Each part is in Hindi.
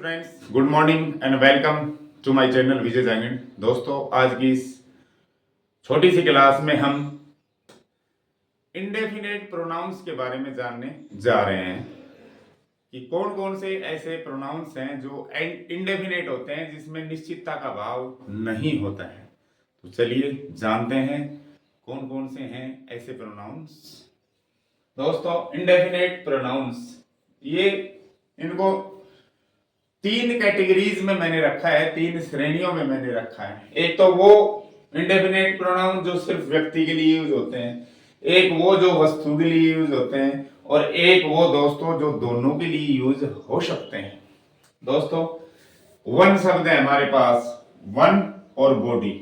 Students, good morning and welcome to my channel Vijay जैंगिन। दोस्तों, आज की इस छोटी सी क्लास में हम इंडेफिनेट प्रोनाउंस के बारे में जानने जा रहे हैं कि कौन कौन से ऐसे प्रोनाउंस हैं जो इंडेफिनेट होते हैं, जिसमें निश्चितता का भाव नहीं होता है। तो चलिए जानते हैं कौन कौन से हैं ऐसे प्रोनाउंस। दोस्तों, इंडेफिनेट प्रोनाउंस ये इनको तीन कैटेगरीज में मैंने रखा है, तीन श्रेणियों में मैंने रखा है। एक तो वो इंडेफिनेट प्रोनाउन जो सिर्फ व्यक्ति के लिए यूज होते हैं, एक वो जो वस्तु के लिए यूज होते हैं, और एक वो दोस्तों जो दोनों के लिए यूज हो सकते हैं। दोस्तों, वन शब्द है हमारे पास, वन और बॉडी,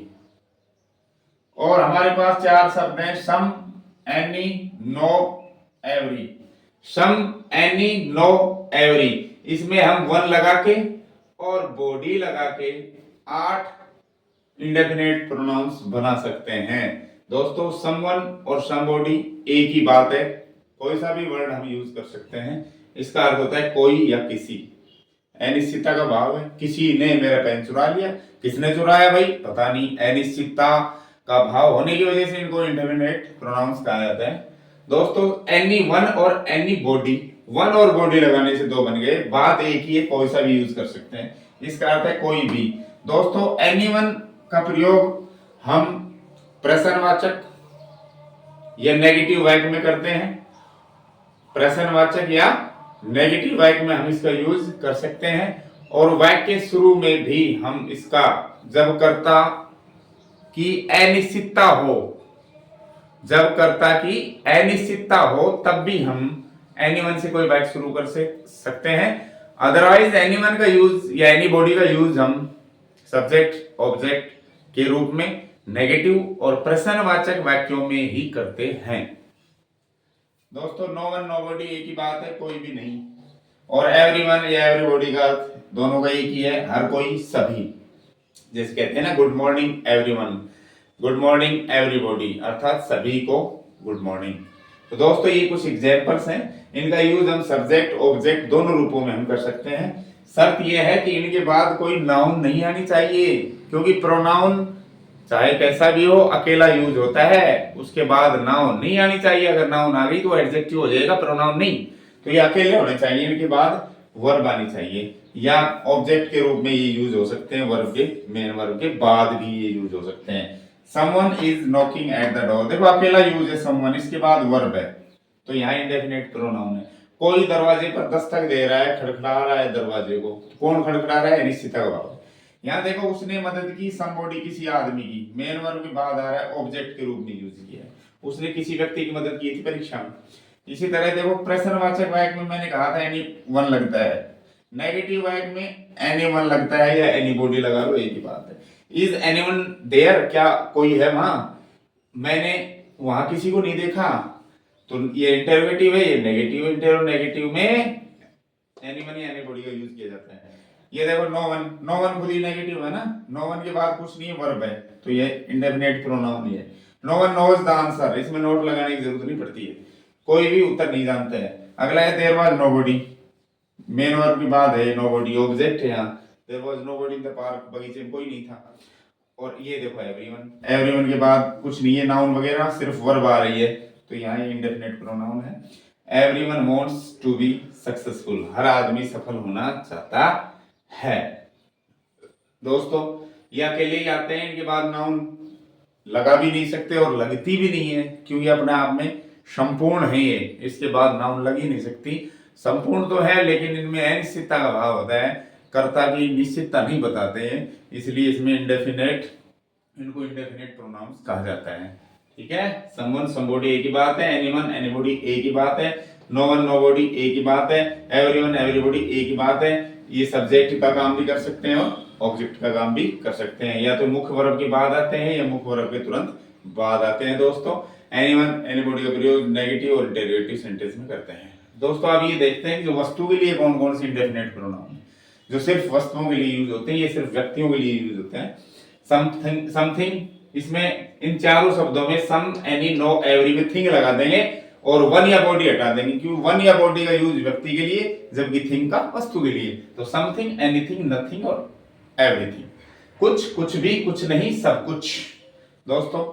और हमारे पास चार शब्द हैं, सम, एनी, नो, एवरी। सम, एनी, नो, एवरी, इसमें हम वन लगा के और बॉडी लगा के 8 इंडेफिनेट प्रोनाउंस बना सकते हैं। दोस्तों, समवन और समबॉडी एक ही बात है, कोई सा भी वर्ड हम यूज कर सकते हैं। इसका अर्थ होता है कोई या किसी। अनिश्चितता का भाव है, किसी ने मेरा पेन चुरा लिया। किसने चुराया भाई? पता नहीं। अनिश्चितता का भाव होने की वजह से इनको इंडेफिनेट प्रोनाउंस कहा जाता है। दोस्तों, एनी वन और एनी बॉडी, वन और बॉडी लगाने से दो बन गए, बात एक ही है, कोई सा भी यूज कर सकते हैं। इसका अर्थ है कोई भी। दोस्तों, एनी वन का प्रयोग हम प्रश्नवाचक या नेगेटिव वाक्य में करते हैं। प्रश्नवाचक या नेगेटिव वाक्य में हम इसका यूज कर सकते हैं, और वाक्य के शुरू में भी हम इसका, जब कर्ता की अनिश्चितता हो, जब कर्ता की अनिश्चितता हो, तब भी हम एनीवन से कोई वाक्य शुरू कर सकते हैं। अदरवाइज एनीवन का यूज या एनी बॉडी का यूज हम सब्जेक्ट ऑब्जेक्ट के रूप में नेगेटिव और प्रश्नवाचक वाक्यों में ही करते हैं। दोस्तों, नो वन नो बॉडी एक ही बात है, कोई भी नहीं। और एवरीवन या एवरीबॉडी का दोनों का एक ही है, हर कोई, सभी। जैसे कहते हैं ना, good morning everyone, good morning everybody, अर्थात सभी को गुड मॉर्निंग। तो दोस्तों, ये कुछ एग्जांपल्स हैं, इनका यूज हम सब्जेक्ट ऑब्जेक्ट दोनों रूपों में हम कर सकते हैं। शर्त यह है कि इनके बाद कोई नाउन नहीं आनी चाहिए, क्योंकि प्रोनाउन चाहे कैसा भी हो अकेला यूज होता है, उसके बाद नाउन नहीं आनी चाहिए। अगर नाउन आ गई तो एडजेक्टिव हो जाएगा, प्रोनाउन नहीं। तो ये अकेले होने चाहिए, इनके बाद वर्ब आनी चाहिए, या ऑब्जेक्ट के रूप में ये यूज हो सकते हैं, वर्ब के, मेन वर्ब के बाद भी ये यूज हो सकते हैं। Someone is knocking at the door, देखो अकेला यूज है someone, इसके बाद वर्ब है, तो यहाँ इंडेफिनेट प्रोनाउन है। कोई दरवाजे पर दस्तक दे रहा है, खड़खड़ा रहा है दरवाजे को, कौन खड़खड़ा रहा है? अनिश्चितता का भाव। यहाँ देखो, उसने मदद की, समबॉडी किसी आदमी की, मेन वर्ब के बाद आ रहा है, ऑब्जेक्ट के रूप में यूज किया है। उसने किसी व्यक्ति की मदद की थी परीक्षा में। इसी तरह देखो, प्रश्नवाचक वाक्य में मैंने कहा था एनी वन लगता है, नेगेटिव वाक्य में एनी वन लगता है, या एनी बॉडी लगा लो, एक ही बात है। इज एनीवन देयर, क्या कोई है वहां? मैंने वहां किसी को नहीं देखा, तो ये इंटरोगेटिव है, ये नेगेटिव। इंटरोगेटिव में एनीवन या एनीबॉडी का यूज किया जाता है। ये देखो, नो वन, नो वन खुद ही नेगेटिव है ना, नो वन के बाद कुछ नहीं है, वर्ब है, तो ये इंडेफिनेट प्रोनाउन ही है। No one knows the answer, इसमें नोट लगाने की जरूरत नहीं पड़ती है, कोई भी उत्तर नहीं जानता है। अगला है there was nobody, main verb के बाद है नोबॉडी, ऑब्जेक्ट है यहाँ। There was nobody in the park, बगीचे में कोई नहीं था। और ये देखो एवरीवन, एवरीवन के बाद कुछ नहीं है, नाउन वगैरह, सिर्फ वर्ब आ रही है, तो यहाँ ये इंडेफिनेट प्रोनाउन है। Everyone wants to be successful, हर आदमी सफल होना चाहता है। दोस्तों, ये अकेले ही आते हैं, इनके बाद नाउन लगा भी नहीं सकते और लगती भी नहीं है, क्योंकि अपने आप में संपूर्ण है ये, इसके बाद नाउन लग ही नहीं सकती। संपूर्ण तो है, लेकिन इनमें अनिश्चितता का भाव होता है, कर्ता की निश्चितता नहीं बताते हैं, इसलिए इसमें इंडेफिनेट, इनको इंडेफिनेट प्रोनाउंस कहा जाता है। ठीक है, समवन समबॉडी एक ही बात है, एनीवन एनीबॉडी एक ही बात है, नो वन नोबॉडी एक ही बात है, एवरीवन एवरीबॉडी एक ही बात है। ये सब्जेक्ट का काम भी कर सकते हैं और ऑब्जेक्ट का काम भी कर सकते हैं, या तो मुख्य वर्ब के बाद आते हैं या मुख्य वर्ब के तुरंत बाद आते हैं। दोस्तों, एनीवन एनीबॉडी का प्रयोग नेगेटिव और इंटरोगेटिव सेंटेंस में करते हैं। दोस्तों, अब ये देखते हैं कि जो वस्तु के लिए कौन कौन से इंडेफिनेट प्रोनाउन है, जो सिर्फ वस्तुओं के लिए यूज होते हैं, ये सिर्फ व्यक्तियों के लिए यूज होते हैं। समथिंग, इसमें इन चारों शब्दों में सम, एनी, नो, एवरी में थिंग लगा देंगे, और वन या बॉडी हटा देंगे, क्योंकि वन या बॉडी का यूज व्यक्ति के लिए, जबकि थिंग का वस्तु के लिए। तो समथिंग, एनीथिंग, नथिंग और एवरीथिंग। कुछ, कुछ भी, कुछ नहीं, सब कुछ। दोस्तों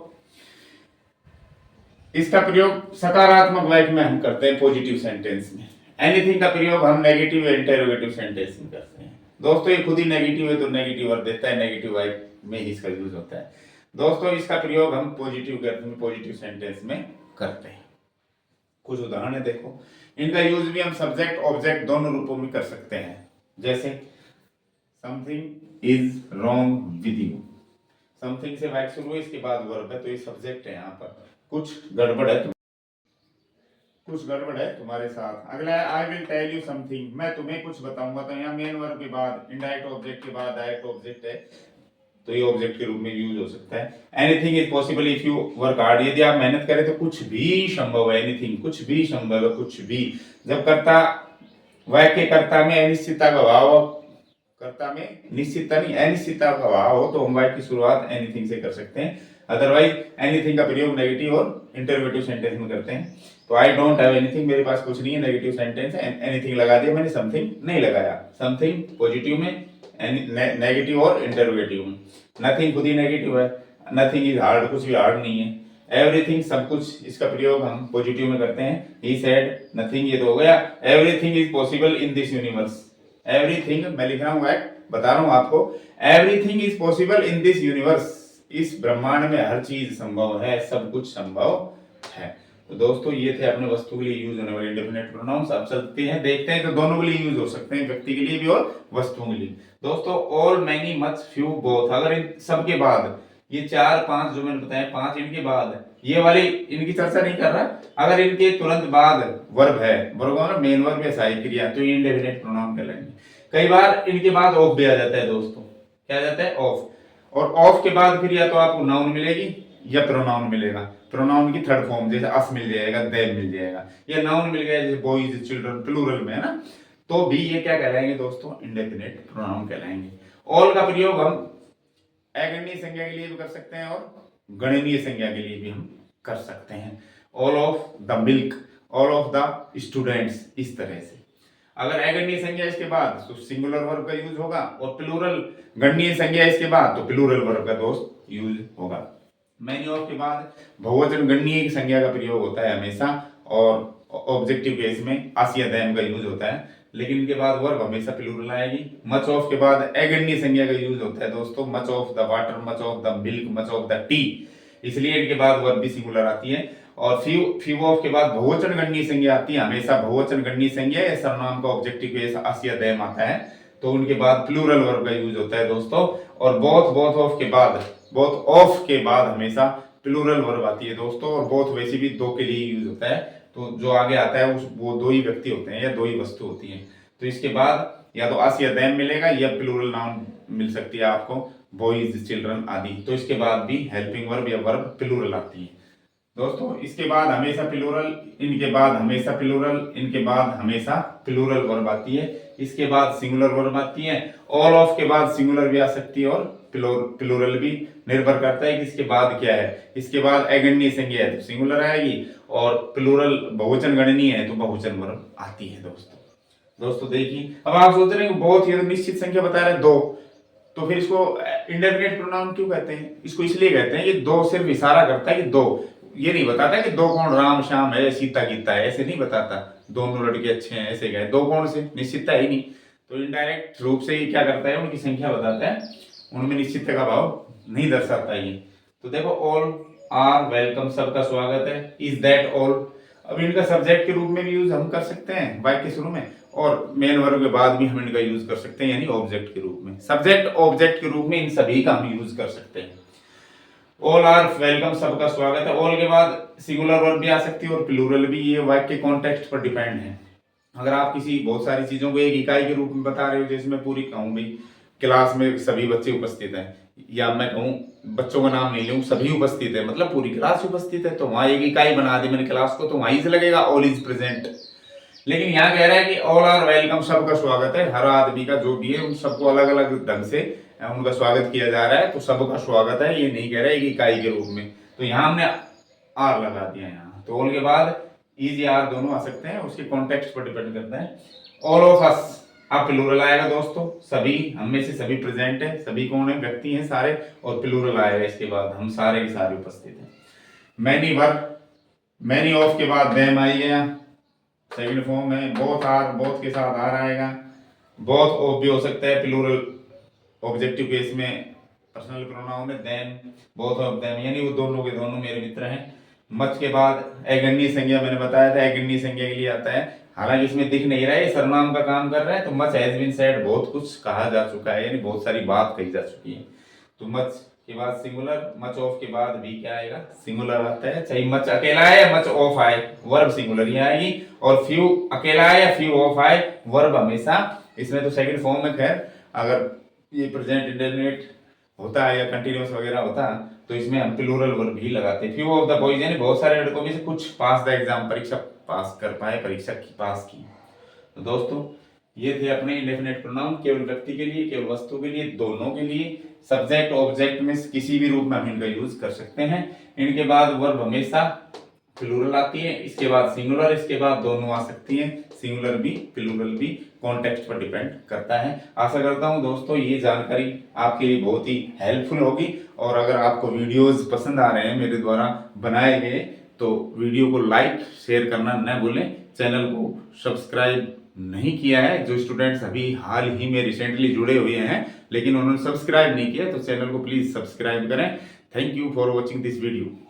इसका प्रयोग सकारात्मक वाक्य में हम करते हैं, पॉजिटिव सेंटेंस में। एनीथिंग का प्रयोग हम नेगेटिव या इंटरोगेटिव सेंटेंस में करते हैं। दोस्तों ये खुद ही नेगेटिव है तो नेगेटिव वर्ड देता है, नेगेटिव वाक्य में ही इसका यूज होता है। दोस्तों इसका प्रयोग हम पॉजिटिव के अर्थ में, पॉजिटिव सेंटेंस में करते हैं। कुछ उदाहरण देखो, इनका यूज भी हम सब्जेक्ट ऑब्जेक्ट दोनों रूपों में कर सकते हैं। जैसे something is wrong with you, something से वाक्य शुरू है, इसके बाद वर्ब है, तो ये सब्जेक्ट है। यहाँ पर कुछ गड़बड़ है, कुछ गड़बड़ है तुम्हारे साथ। अगला है I will tell you something, मैं तुम्हें कुछ बताऊंगा। तो यहाँ मेन वर्ब के बाद इनडायरेक्ट ऑब्जेक्ट के बाद डायरेक्ट ऑब्जेक्ट है, तो ये ऑब्जेक्ट के रूप में यूज हो सकता है। Anything is possible if you work hard, यदि आप मेहनत करें तो कुछ भी संभव है। एनीथिंग कुछ भी संभव है, कुछ भी। जब कर्ता वाक्य कर्ता में अनिश्चितता का भाव, कर्ता में निश्चितता नहीं अनिश्चितता का भाव हो, तो हम वाक्य की शुरुआत एनीथिंग से कर सकते हैं। अदरवाइज एनीथिंग का प्रयोग नेगेटिव और इंटरोगेटिव सेंटेंस में करते हैं। तो आई डोंट हैव एनीथिंग, मेरे पास कुछ नहीं है, नेगेटिव सेंटेंस है। एनीथिंग लगा दिया मैंने, समथिंग नहीं लगाया। समथिंग पॉजिटिव में, नेगेटिव और इंटरोगेटिव में। नथिंग खुद ही नेगेटिव है, नथिंग इज हार्ड, कुछ भी हार्ड नहीं है। एवरीथिंग सब कुछ, इसका प्रयोग हम पॉजिटिव में करते हैं। ही सेड, नथिंग ये तो हो गया। Everything is possible in this universe, everything मैं लिख रहा हूँ, बता रहा हूँ आपको। Everything is possible in this universe, इस ब्रह्मांड में हर चीज संभव है, सब कुछ संभव है। तो दोस्तों ये थे अपने वस्तु के लिए यूज होने वाले इंडेफिनिट प्रोनाउंस। अब चलते हैं, देखते हैं, तो दोनों के लिए यूज हो सकते हैं, व्यक्ति के लिए भी और वस्तुओं के लिए। दोस्तों all, many, much, few, both, अगर इन सब के बाद ये 4 5 जो मैंने बताया, 5 इनके बाद ये वाली इनकी चर्चा नहीं कर रहा, अगर इनके तुरंत बाद वर्ब है, वर्ब ना मेन वर्ब या सहायक क्रिया, तो ये इंडेफिनिट प्रोनाउन कहलाएंगे। कई बार इनके बाद ऑफ भी आ जाता है दोस्तों, क्या आ जाता है ऑफ, और ऑफ के बाद फिर या तो आपको नाउन मिलेगी या प्रोनाउन मिलेगा। प्रोनाउन की थर्ड फॉर्म, जैसे अस मिल जाएगा, देम मिल जाएगा, या नाउन मिल गया जैसे बॉयज, चिल्ड्रन, प्लूरल में है ना, तो भी ये क्या कहलाएंगे दोस्तों, इंडेफिनिट प्रोनाउन कहलाएंगे। ऑल का प्रयोग हम अगणनीय संज्ञा के लिए भी कर सकते हैं और गणनीय संज्ञा के लिए भी हम कर सकते हैं। All of the milk, all of the students, इस तरह से। अगर अगणनीय संज्ञा इसके बाद तो सिंगुलर वर्ब का यूज होगा, और प्लूरल गणनीय संज्ञा इसके बाद तो प्लूरल वर्ब का दोस्त यूज होगा। मैनी ऑफ के बाद बहुवचन गणनीय संज्ञा का प्रयोग होता है हमेशा, और ऑब्जेक्टिव केस में अस या दैम का यूज होता है, लेकिन इनके बाद वर्ब हमेशा प्लूरल आएगी। मच ऑफ के बाद अगणनीय संज्ञा का यूज होता है दोस्तों, much of the water, much of the milk, much of the T, इसलिए इनके बाद वर्ब भी सिंगुलर आती है। और फ्यू ऑफ के बाद बहुवचन गणनीय संज्ञा आती है, हमेशा बहुवचन गणनीय संज्ञा या सर्वनाम का ऑब्जेक्टिव केस अस या दैम आता है, तो उनके बाद प्लूरल वर्ब का यूज होता है दोस्तों। और बोथ ऑफ के बाद हमेशा प्लूरल वर्ब आती है दोस्तों, और बोथ वैसे भी दो के लिए यूज होता है, तो जो आगे आता है वो दो ही व्यक्ति होते हैं या दो ही वस्तु होती है। तो इसके बाद या तो अस या दैम मिलेगा, या प्लूरल नाउन मिल सकती है आपको, बॉयज, चिल्ड्रन आदि। तो इसके बाद भी हेल्पिंग वर्ब या वर्ब प्लूरल आती है दोस्तों। इसके बाद हमेशा प्लूरल, इनके बाद हमेशा प्लूरल, इनके बाद हमेशा प्लूरल वर्ब आती है। इसके बाद सिंगुलर वर्ब आती है। ऑल ऑफ के बाद सिंगुलर भी आ सकती है, और प्लूरल भी, निर्भर करता है कि इसके बाद क्या है। इसके बाद अगणनीय संज्ञा है तो सिंगुलर आएगी, और प्लूरल बहुवचन गणनीय है तो बहुवचन वर्ब आती है दोस्तों देखिए, अब आप सोच रहे हैं बहुत ही निश्चित संख्या बता रहे हैं 2, तो फिर इसको इंडेफिनिट प्रोनाउन क्यों कहते हैं? इसको इसलिए कहते हैं कि 2 सिर्फ इशारा करता है कि 2, ये नहीं बताता कि 2 कौन राम श्याम है, सीता गीता है, ऐसे नहीं बताता, दोनों लड़के अच्छे हैं, ऐसे कहे 2 कौन से, निश्चितता ही नहीं। तो इनडायरेक्ट रूप से ये क्या करता है, उनकी संख्या बताता है, उनमें निश्चितता का भाव नहीं दर्शाता ये। तो देखो ऑल आर वेलकम, सबका स्वागत है, इज दैट ऑल। अब इनका सब्जेक्ट के रूप में भी यूज हम कर सकते हैं वाक्य के शुरू में, और मेन वर्ब के बाद भी हम इनका यूज कर सकते हैं, यानी ऑब्जेक्ट के रूप में, सब्जेक्ट ऑब्जेक्ट के रूप में इन सभी का हम यूज कर सकते हैं। ऑल आर वेलकम, सबका स्वागत है। ऑल के बाद सिंगुलर वर्ब भी आ सकती है और प्लूरल भी, ये वाक्य के कॉन्टेक्स्ट पर डिपेंड है। अगर आप किसी बहुत सारी चीजों को एक इकाई के रूप में बता रहे हो, जैसे मैं पूरी कहूँ भाई क्लास में सभी बच्चे उपस्थित हैं, या मैं कहूँ बच्चों का नाम नहीं लूँ, सभी उपस्थित है, मतलब पूरी क्लास उपस्थित है, तो वहां एक इकाई बना दी मैंने क्लास को, तो वहीं से लगेगा ऑल इज प्रेजेंट। लेकिन यहाँ कह रहा है कि ऑल आर वेलकम, सबका स्वागत है, हर आदमी का जो भी है उन सबको अलग अलग ढंग से उनका स्वागत किया जा रहा है, तो सबका स्वागत है, ये नहीं कह रहा है कि इकाई के रूप में, तो यहाँ हमने आर लगा दिया यहाँ। तो ऑल के बाद इज या आर दोनों आ सकते हैं, उसके कॉन्टेक्स्ट पर डिपेंड करता है। ऑल ऑफ अस, अब प्लूरल आएगा दोस्तों, सभी, हम में से सभी प्रेजेंट है, सभी कौन है, व्यक्ति हैं सारे, और प्लूरल आएगा इसके बाद, हम सारे के सारे उपस्थित हैं। मैनी वर, मैनी ऑफ के बाद देम आई गया सेकंड फॉर्म में। बोथ आर, बोथ के साथ आर आएगा। बोथ ऑफ भी हो सकता है प्लूरल ऑब्जेक्टिव केस में, पर्सनल प्रोनाउन है देम, बोथ ऑफ देम, यानी वो दोनों के दोनों मेरे मित्र हैं। मच के बाद एगन्य संज्ञा, मैंने बताया था एगन्य संज्ञा के लिए आता है, हालांकि इसमें दिख नहीं रहा है, सर्वनाम का काम कर रहा है। तो मच हैज बीन सेड, बहुत कुछ कहा जा चुका है, यानी बहुत सारी बात कही जा चुकी है। तो मच के बाद सिंगुलर, मच ऑफ के बाद भी क्या आएगा, सिंगुलर आता है, चाहे मच अकेला आए या मच ऑफ आए, वर्ब सिंगुलर ही आएगी। और फ्यू अकेला आए या फ्यू ऑफ आए, वर्ब हमेशा इसमें तो सेकंड फॉर्म में, खैर अगर ये प्रेजेंट इंडेफिनिट होता है या कंटिन्यूअस वगैरह होता तो इसमें हम प्लूरल वर्ब ही लगाते। फ्यू ऑफ द बॉयज, यानी बहुत सारे लड़कों में से कुछ पास द एग्जाम, परीक्षा पास कर पाए, परीक्षा की पास की। तो दोस्तों ये थे अपने इंडेफिनिट प्रोनाउन, केवल व्यक्ति के लिए, केवल वस्तु के लिए, दोनों के लिए, सब्जेक्ट ऑब्जेक्ट में किसी भी रूप में हम इनका यूज कर सकते हैं। इनके बाद वर्ब हमेशा प्लूरल आती है, इसके बाद सिंगुलर, इसके बाद दोनों आ सकती हैं, सिंगुलर भी प्लूरल भी, कॉन्टेक्स्ट पर डिपेंड करता है। आशा करता हूं दोस्तों ये जानकारी आपके लिए बहुत ही हेल्पफुल होगी, और अगर आपको वीडियोस पसंद आ रहे हैं मेरे द्वारा बनाए गए तो वीडियो को लाइक शेयर करना न भूलें। चैनल को सब्सक्राइब नहीं किया है, जो स्टूडेंट्स अभी हाल ही में रिसेंटली जुड़े हुए हैं लेकिन उन्होंने सब्सक्राइब नहीं किया, तो चैनल को प्लीज सब्सक्राइब करें। Thank you for watching this video.